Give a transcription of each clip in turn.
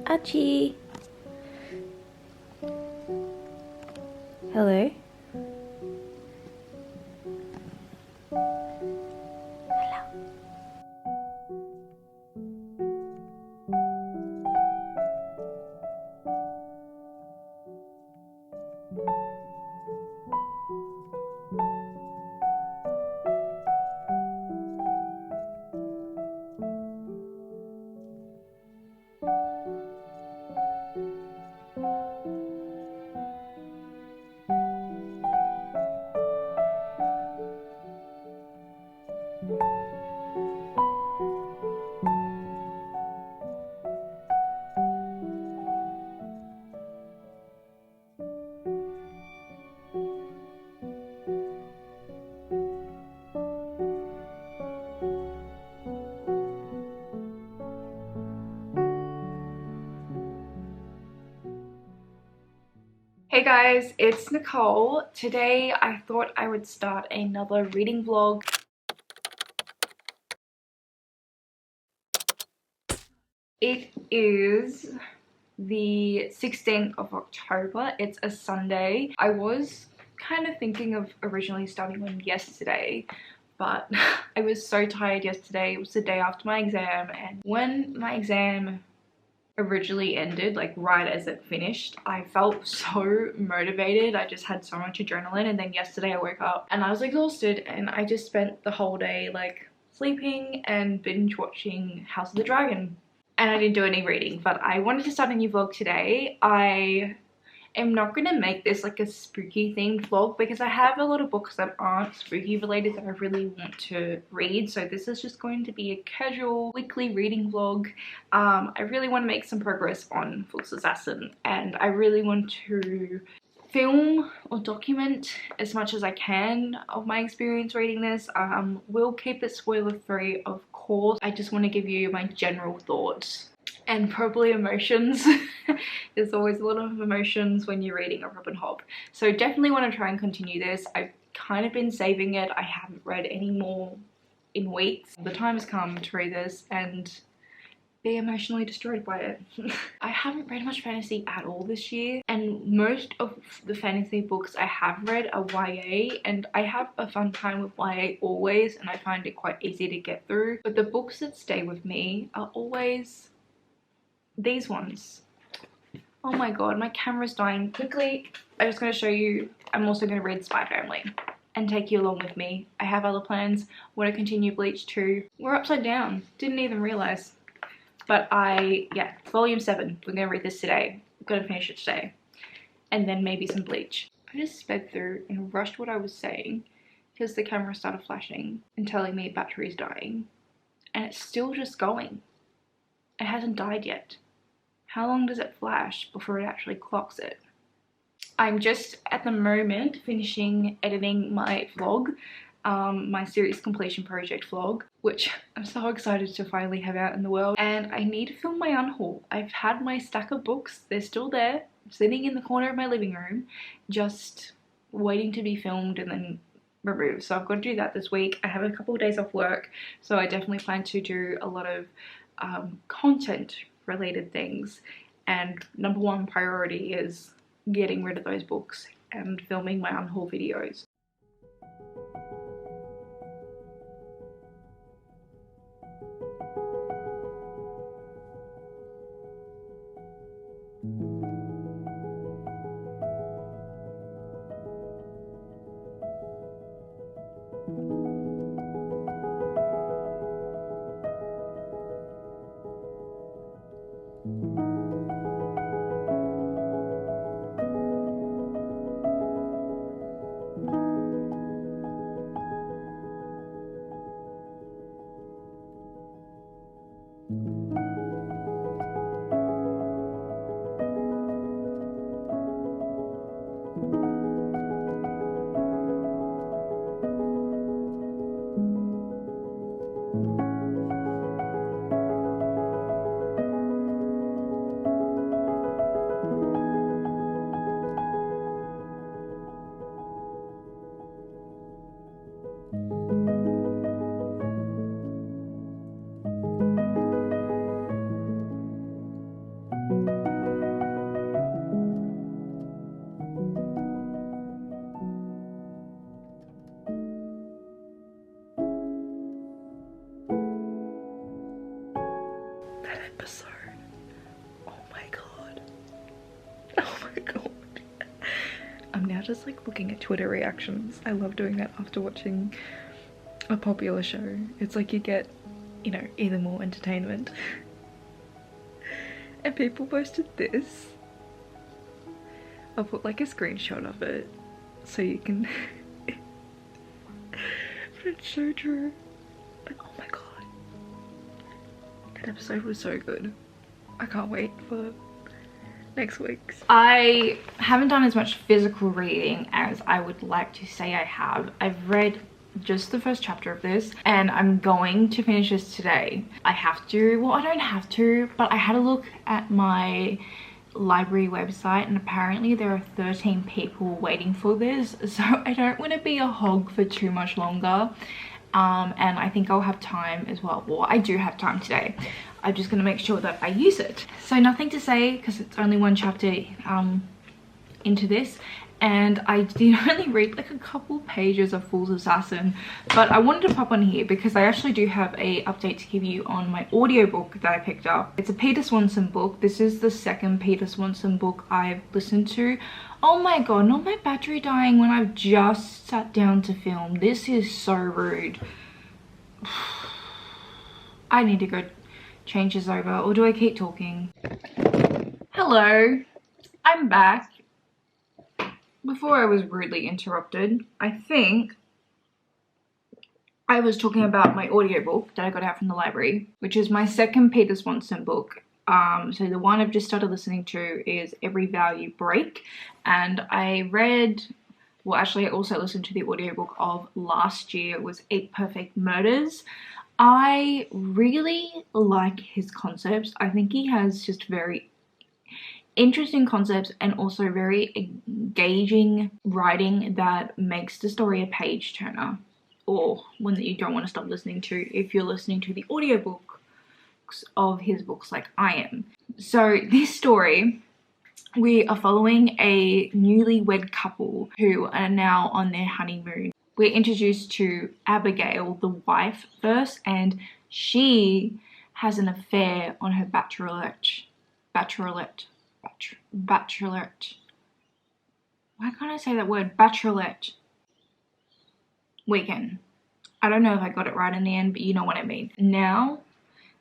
Achi. Hello. Hey guys, it's Nicole. Today I thought I would start another reading vlog. It is the 16th of October. It's a Sunday. I was kind of thinking of originally starting on yesterday, but I was so tired yesterday. It was the day after my exam, and when my exam originally ended, like right as it finished, I felt so motivated. I just had so much adrenaline, and then yesterday I woke up and I was exhausted, and I just spent the whole day like sleeping and binge watching House of the Dragon, and I didn't do any reading. But I wanted to start a new vlog today. I am not going to make this like a spooky themed vlog because I have a lot of books that aren't spooky related that I really want to read, so this is just going to be a casual weekly reading vlog. I really want to make some progress on Full Assassin, and I really want to film or document as much as I can of my experience reading this. We'll keep it spoiler free, of course. I just want to give you my general thoughts and probably emotions. There's always a lot of emotions when you're reading a Robin Hobb, so definitely want to try and continue this. I've kind of been saving it. I haven't read any more in weeks. The time has come to read this and be emotionally destroyed by it. I haven't read much fantasy at all this year, and most of the fantasy books I have read are YA, and I have a fun time with YA always, and I find it quite easy to get through. But the books that stay with me are always these ones. Oh my god, my camera's dying. Quickly, I'm just going to show you. I'm also going to read Spy Family and take you along with me. I have other plans. I want to continue Bleach too. We're upside down. Didn't even realize. But yeah, volume 7. We're going to read this today. I'm going to finish it today. And then maybe some Bleach. I just sped through and rushed what I was saying because the camera started flashing and telling me battery's dying. And it's still just going. It hasn't died yet. How long does it flash before it actually clocks it? I'm just at the moment finishing editing my vlog, my series completion project vlog, which I'm so excited to finally have out in the world. And I need to film my unhaul. I've had my stack of books, they're still there, sitting in the corner of my living room, just waiting to be filmed and then removed. So I've got to do that this week. I have a couple of days off work, so I definitely plan to do a lot of content related things, and number one priority is getting rid of those books and filming my unhaul videos. now just like looking at Twitter reactions. I love doing that after watching a popular show. It's like you get, you know, either more entertainment. And people posted this. I'll put like a screenshot of it so you can but it's so true. But oh my god, that episode was so good. I can't wait for next week's. I haven't done as much physical reading as I would like to say I have. I've read just the first chapter of this and I'm going to finish this today. I have to, well, I don't have to, but I had a look at my library website and apparently there are 13 people waiting for this, so I don't want to be a hog for too much longer. And I think I'll have time as well. Well, I do have time today. I'm just going to make sure that I use it. So nothing to say because it's only one chapter into this, and I did only read like a couple pages of Fool's Assassin, but I wanted to pop on here because I actually do have a update to give you on my audiobook that I picked up. It's a Peter Swanson book. This is the second Peter Swanson book I've listened to. Oh my god, not my battery dying when I've just sat down to film. This is so rude. I need to go change this over, or do I keep talking? Hello, I'm back. Before I was rudely interrupted, I think I was talking about my audiobook that I got out from the library, which is my second Peter Swanson book. So the one I've just started listening to is Every Vow You Break, and I read, well actually I also listened to the audiobook of last year, was 8 Perfect Murders. I really like his concepts. I think he has just very interesting concepts and also very engaging writing that makes the story a page turner, or one that you don't want to stop listening to if you're listening to the audiobooks of his books like I am. So this story, we are following a newlywed couple who are now on their honeymoon. We're introduced to Abigail, the wife, first, and she has an affair on her bachelorette. Why can't I say that word? Bachelorette weekend. I don't know if I got it right in the end, but you know what I mean. Now,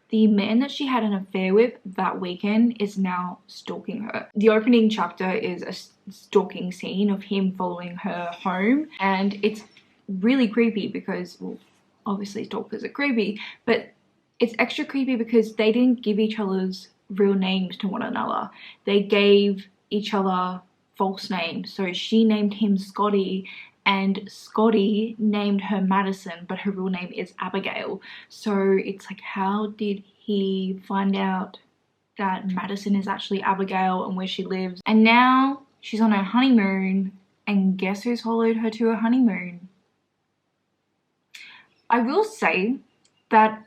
the man that she had an affair with that weekend is now stalking her. The opening chapter is a stalking scene of him following her home, and it's really creepy because, well, obviously stalkers are creepy, but it's extra creepy because they didn't give each other's real names to one another. They gave each other false names. So she named him Scotty and Scotty named her Madison, but her real name is Abigail. So it's like, how did he find out that Madison is actually Abigail and where she lives? And now she's on her honeymoon, and guess who's followed her to her honeymoon? I will say that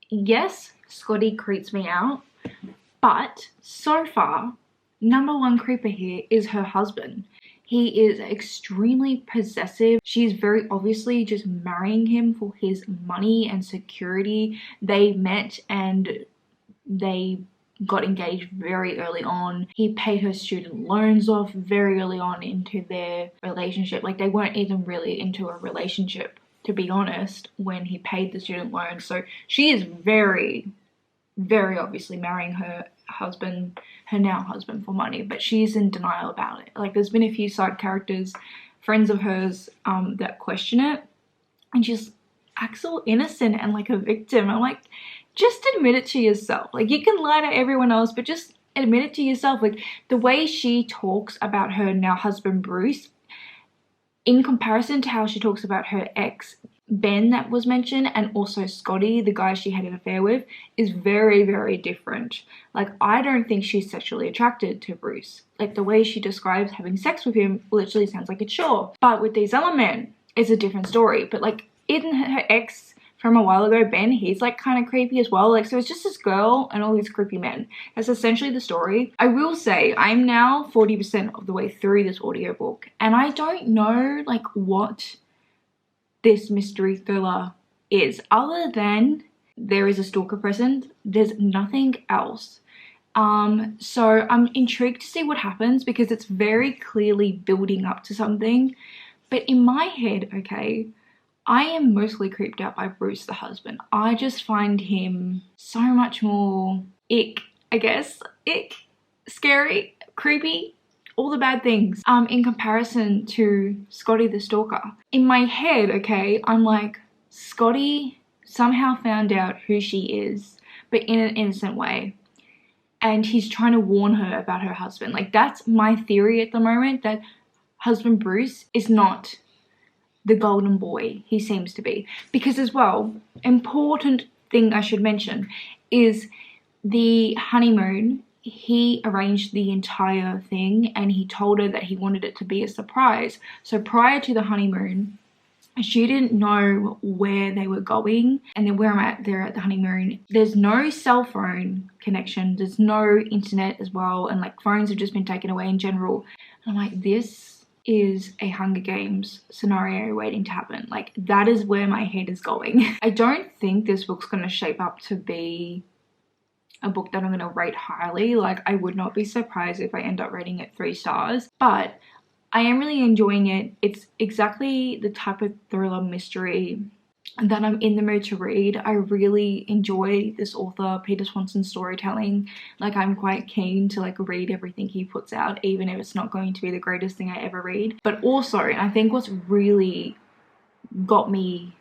yes, Scotty creeps me out, but so far, number one creeper here is her husband. He is extremely possessive. She's very obviously just marrying him for his money and security. They met and they got engaged very early on. He paid her student loans off very early on into their relationship. Like, they weren't even really into a relationship, to be honest, when he paid the student loans. So she is very obviously marrying her husband, her now husband, for money, but she's in denial about it. Like, there's been a few side characters, friends of hers, that question it, and she's acts all innocent and like a victim. I'm like, just admit it to yourself. Like, you can lie to everyone else, but just admit it to yourself. Like, the way she talks about her now husband Bruce, in comparison to how she talks about her ex Ben that was mentioned, and also Scotty, the guy she had an affair with, is very different. Like, I don't think she's sexually attracted to Bruce. Like, the way she describes having sex with him literally sounds like it's sure. But with these other men, it's a different story. But like, even her ex from a while ago, Ben, he's like kind of creepy as well. Like, so it's just this girl and all these creepy men. That's essentially the story. I will say, I'm now 40% of the way through this audiobook, and I don't know like what this mystery thriller is, other than there is a stalker present. There's nothing else, So I'm intrigued to see what happens because it's very clearly building up to something. But in my head, okay, I am mostly creeped out by Bruce, the husband. I just find him so much more ick, I guess. Ick, scary, creepy, all the bad things, in comparison to Scotty the stalker. In my head, okay, I'm like, Scotty somehow found out who she is, but in an innocent way. And he's trying to warn her about her husband. Like, that's my theory at the moment, that husband Bruce is not the golden boy he seems to be. Because as well, important thing I should mention is the honeymoon. He arranged the entire thing and he told her that he wanted it to be a surprise. So prior to the honeymoon, she didn't know where they were going, and then where I'm at, they're at the honeymoon. There's no cell phone connection, there's no internet as well, and like phones have just been taken away in general. And I'm like, this is a Hunger Games scenario waiting to happen. Like, that is where my head is going. I don't think this book's going to shape up to be a book that I'm going to rate highly. Like, I would not be surprised if I end up rating it 3 stars, but I am really enjoying it. It's exactly the type of thriller mystery that I'm in the mood to read. I really enjoy this author, Peter Swanson's storytelling. Like, I'm quite keen to like read everything he puts out, even if it's not going to be the greatest thing I ever read. But also, I think what's really got me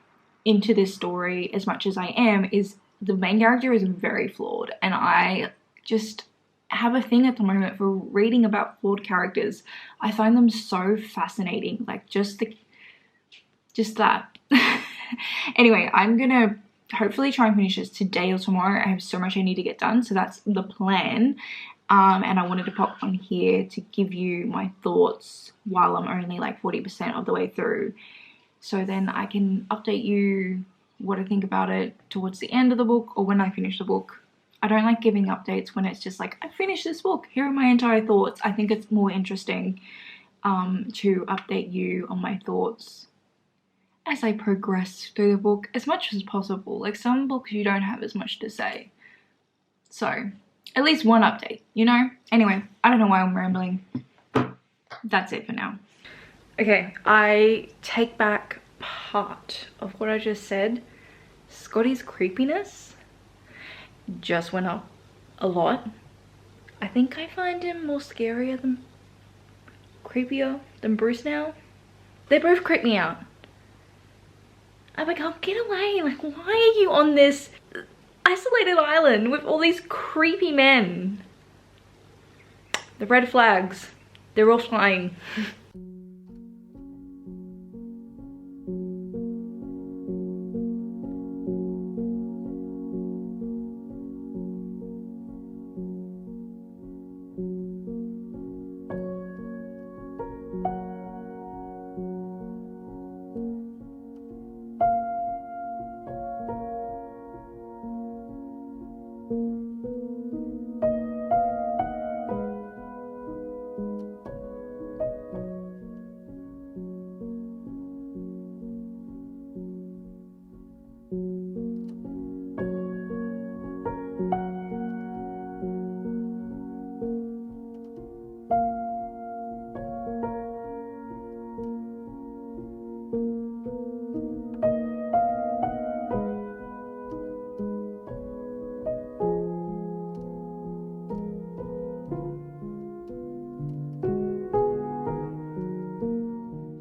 into this story as much as I am is the main character is very flawed, and I just have a thing at the moment for reading about flawed characters. I find them so fascinating, like just that. Anyway, I'm gonna hopefully try and finish this today or tomorrow. I have so much I need to get done, so that's the plan. And I wanted to pop on here to give you my thoughts while I'm only like 40% of the way through, so then I can update you what I think about it towards the end of the book or when I finish the book. I don't like giving updates when it's just like, I finished this book, here are my entire thoughts. I think it's more interesting to update you on my thoughts as I progress through the book as much as possible. Like, some books you don't have as much to say, so at least one update, you know? Anyway, I don't know why I'm rambling. That's it for now. Okay, I take back part of what I just said. Scotty's creepiness just went up a lot. I think I find him more scarier than creepier than Bruce now. They both creep me out. I'm like, oh, get away. Like, why are you on this isolated island with all these creepy men? The red flags, they're all flying.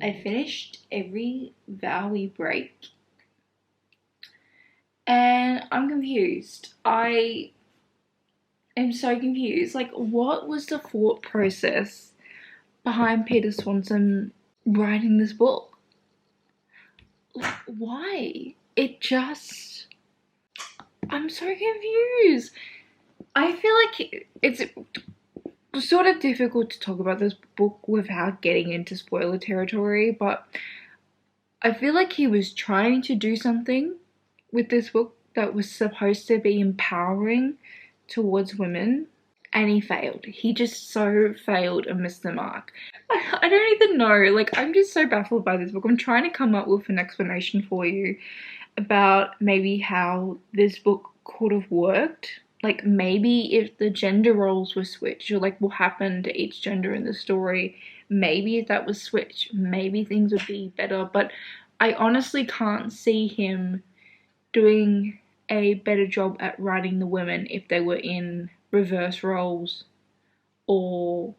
I finished Every Vow You Break, and I'm confused. I am so confused. Like, what was the thought process behind Peter Swanson writing this book? Like, why? I'm so confused. I feel like it's sort of difficult to talk about this book without getting into spoiler territory, but I feel like he was trying to do something with this book that was supposed to be empowering towards women, and he failed. He just so failed and missed the mark. I don't even know, like, I'm just so baffled by this book. I'm trying to come up with an explanation for you about maybe how this book could have worked like maybe if the gender roles were switched, or like what happened to each gender in the story, maybe if that was switched, maybe things would be better. But I honestly can't see him doing a better job at writing the women if they were in reverse roles, or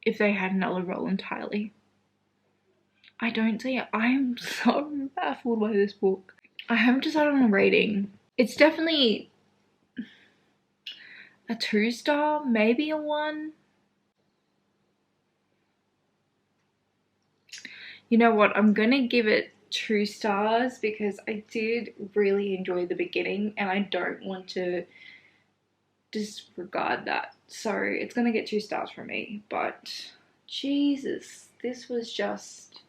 if they had another role entirely. I don't see it. I am so baffled by this book. I haven't decided on a rating. It's definitely a 2-star, maybe a 1. You know what? I'm gonna give it 2 stars because I did really enjoy the beginning and I don't want to disregard that. So it's gonna get 2 stars from me. But Jesus, this was just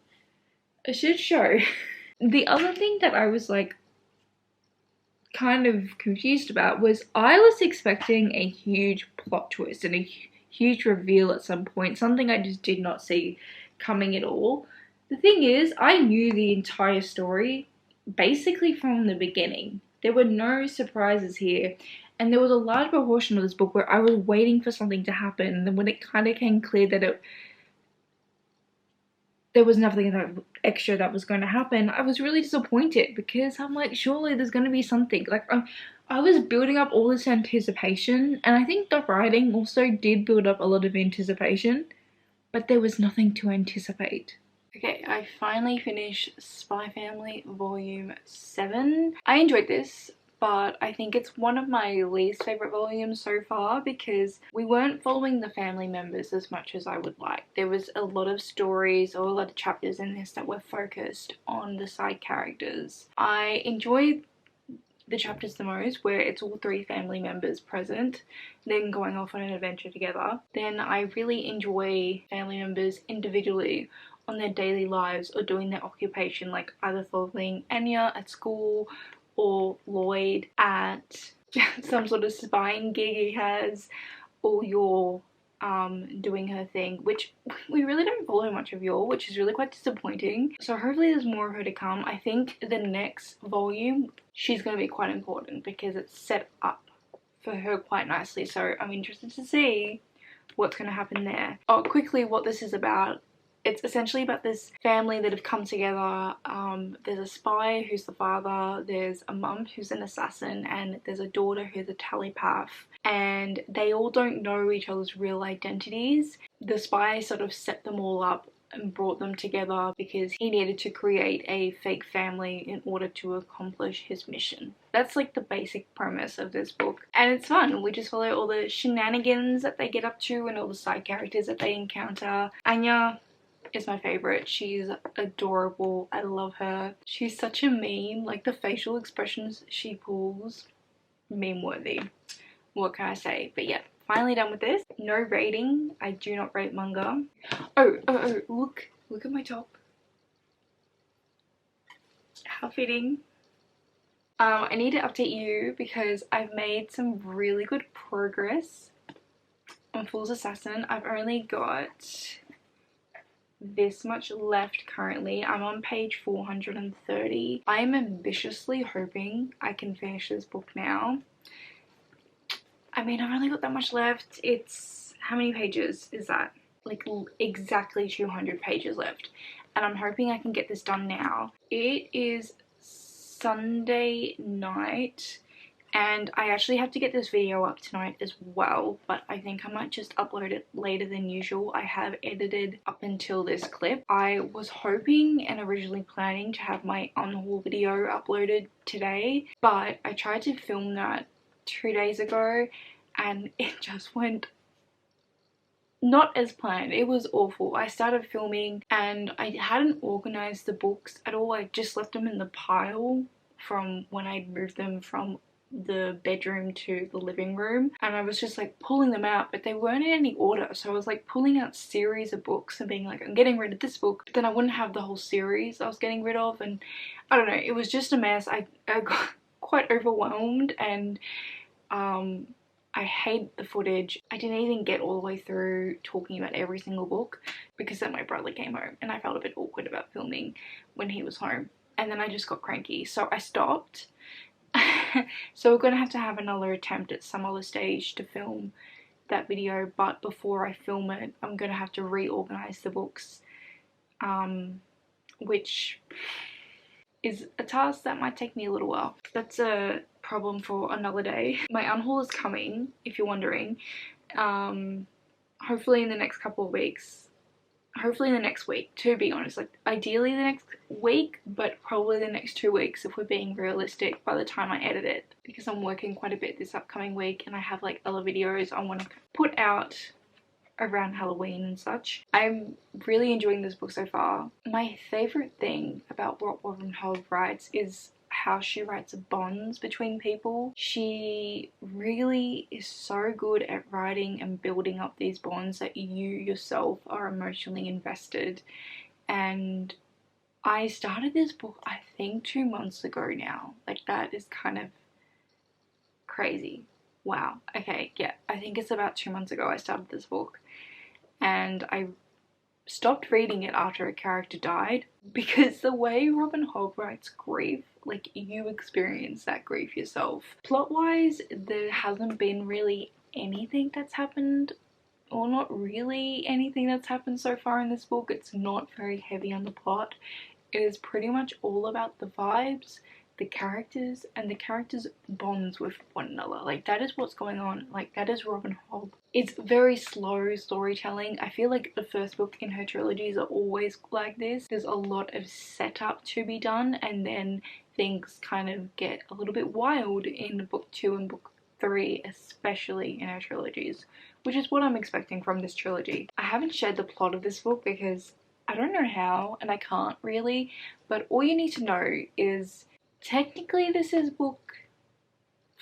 a shit show. The other thing that I was like kind of confused about was I was expecting a huge plot twist and a huge reveal at some point, something I just did not see coming at all. The thing is, I knew the entire story basically from the beginning. There were no surprises here, and there was a large proportion of this book where I was waiting for something to happen, and then when it kind of came clear that there was nothing extra that was going to happen, I was really disappointed because I'm like, surely there's going to be something. Like, I was building up all this anticipation, and I think the writing also did build up a lot of anticipation, but there was nothing to anticipate. Okay, I finally finished Spy Family Volume 7. I enjoyed this, but I think it's one of my least favourite volumes so far because we weren't following the family members as much as I would like. There was a lot of stories or a lot of chapters in this that were focused on the side characters. I enjoyed the chapters the most where it's all 3 family members present, then going off on an adventure together. Then I really enjoy family members individually on their daily lives or doing their occupation, like either following Anya at school or Lloyd at some sort of spying gig he has, or Yor doing her thing, which we really don't follow much of Yor, which is really quite disappointing. So hopefully there's more of her to come. I think the next volume she's going to be quite important because it's set up for her quite nicely, so I'm interested to see what's going to happen there. Oh, quickly what this is about. It's essentially about this family that have come together. There's a spy who's the father, there's a mum who's an assassin, and there's a daughter who's a telepath. And they all don't know each other's real identities. The spy sort of set them all up and brought them together because he needed to create a fake family in order to accomplish his mission. That's like the basic premise of this book, and it's fun. We just follow all the shenanigans that they get up to and all the side characters that they encounter. Anya is my favorite. She's adorable. I love her. She's such a meme. Like, the facial expressions she pulls, meme worthy. What can I say? But yeah, finally done with this. No rating. I do not rate manga. Oh, look at my top. How fitting. I need to update you because I've made some really good progress on Fool's Assassin. I've only got this much left currently. I'm on page 430. I'm ambitiously hoping I can finish this book now. I mean, I've only got that much left. It's, how many pages is that? Like exactly 200 pages left, and I'm hoping I can get this done now. It is Sunday night and I actually have to get this video up tonight as well, but I think I might just upload it later than usual. I have edited up until this clip. I was hoping and originally planning to have my unhaul video uploaded today, but I tried to film that 2 days ago and it just went not as planned. It was awful. I started filming and I hadn't organized the books at all. I just left them in the pile from when I moved them from the bedroom to the living room, and I was just like pulling them out, but they weren't in any order. So I was like pulling out series of books and being like, I'm getting rid of this book, but then I wouldn't have the whole series I was getting rid of, and I don't know, it was just a mess. I got quite overwhelmed, and I hate the footage. I didn't even get all the way through talking about every single book because then my brother came home and I felt a bit awkward about filming when he was home, and then I just got cranky, so I stopped. So we're gonna have another attempt at some other stage to film that video, but before I film it I'm gonna have to reorganize the books, which is a task that might take me a little while. That's a problem for another day. My unhaul is coming, if you're wondering, hopefully in the next couple of weeks. Hopefully in the next week, to be honest. Like, ideally the next week, but probably the next 2 weeks if we're being realistic by the time I edit it, because I'm working quite a bit this upcoming week and I have like other videos I want to put out around Halloween and such. I'm really enjoying this book so far. My favourite thing about what Robin Hobb writes is how she writes bonds between people. She really is so good at writing and building up these bonds that you yourself are emotionally invested. And I started this book I think 2 months ago now. Like, that is kind of crazy. Wow. Okay, yeah, I think it's about 2 months ago I started this book, and I stopped reading it after a character died, because the way Robin Hobb writes grief, like, you experience that grief yourself. Plot wise, there hasn't been really anything that's happened, or not really anything that's happened so far in this book. It's not very heavy on the plot. It is pretty much all about the vibes, the characters, and the characters' bonds with one another. Like, that is what's going on. Like, that is Robin Hobb. It's very slow storytelling. I feel like the first book in her trilogies are always like this. There's a lot of setup to be done, and then things kind of get a little bit wild in book 2 and book 3, especially in her trilogies, which is what I'm expecting from this trilogy. I haven't shared the plot of this book because I don't know how, and I can't really, but all you need to know is technically this is book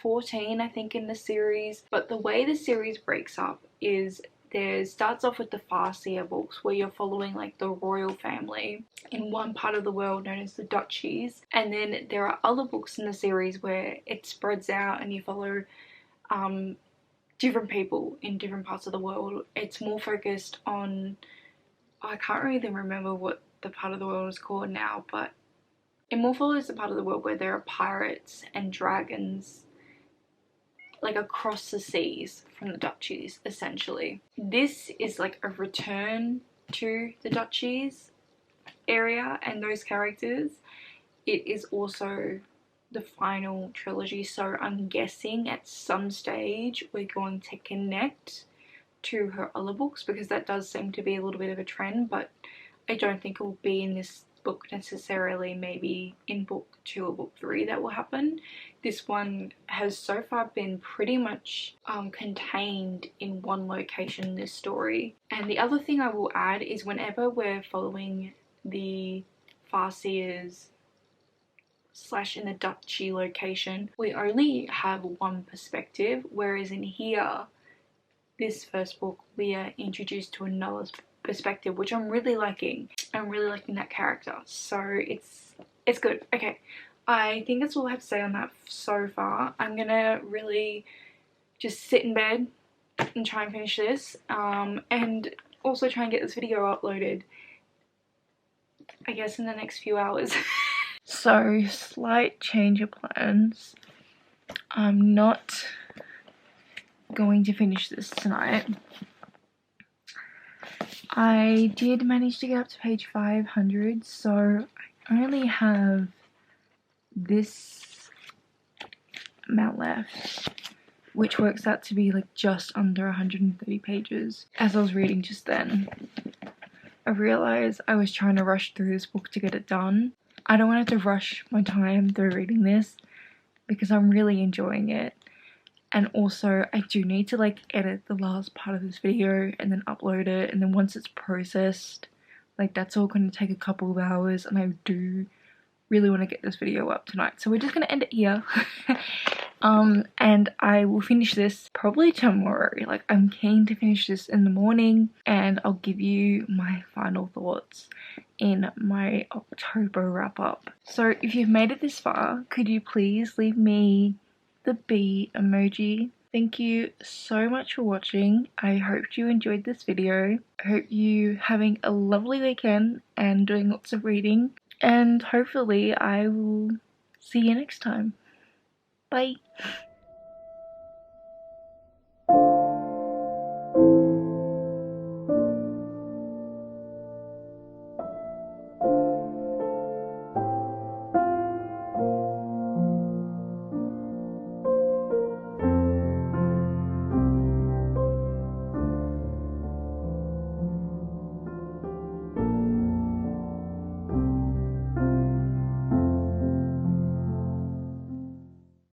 14, I think, in the series, but the way the series breaks up is there starts off with the Farseer books, where you're following like the royal family in one part of the world known as the duchies, and then there are other books in the series where it spreads out and you follow different people in different parts of the world. It's more focused on, I can't really remember what the part of the world is called now, but it more follows the part of the world where there are pirates and dragons, like, across the seas from the duchies, essentially. This is like a return to the duchies area and those characters. It is also the final trilogy, so I'm guessing at some stage we're going to connect to her other books, because that does seem to be a little bit of a trend, but I don't think it will be in this book necessarily. Maybe in book 2 or book 3 that will happen. This one has so far been pretty much contained in one location, this story. And the other thing I will add is whenever we're following the Farseers / in the duchy location, we only have one perspective, whereas in here, this first book, we are introduced to another perspective, which I'm really liking. I'm really liking that character, so it's good. Okay, I think that's all I have to say on that so far. I'm gonna really just sit in bed and try and finish this, and also try and get this video uploaded, I guess, in the next few hours. So, slight change of plans. I'm not going to finish this tonight. I did manage to get up to page 500, so I only have this amount left, which works out to be like just under 130 pages. As I was reading just then, I realised I was trying to rush through this book to get it done. I don't want to have to rush my time through reading this because I'm really enjoying it. And also, I do need to like edit the last part of this video and then upload it, and then once it's processed, like, that's all going to take a couple of hours, and I do really want to get this video up tonight. So we're just going to end it here. And I will finish this probably tomorrow. Like, I'm keen to finish this in the morning, and I'll give you my final thoughts in my October wrap up. So if you've made it this far, could you please leave me the bee emoji? Thank you so much for watching. I hope you enjoyed this video. I hope you having a lovely weekend and doing lots of reading, and hopefully I will see you next time. Bye.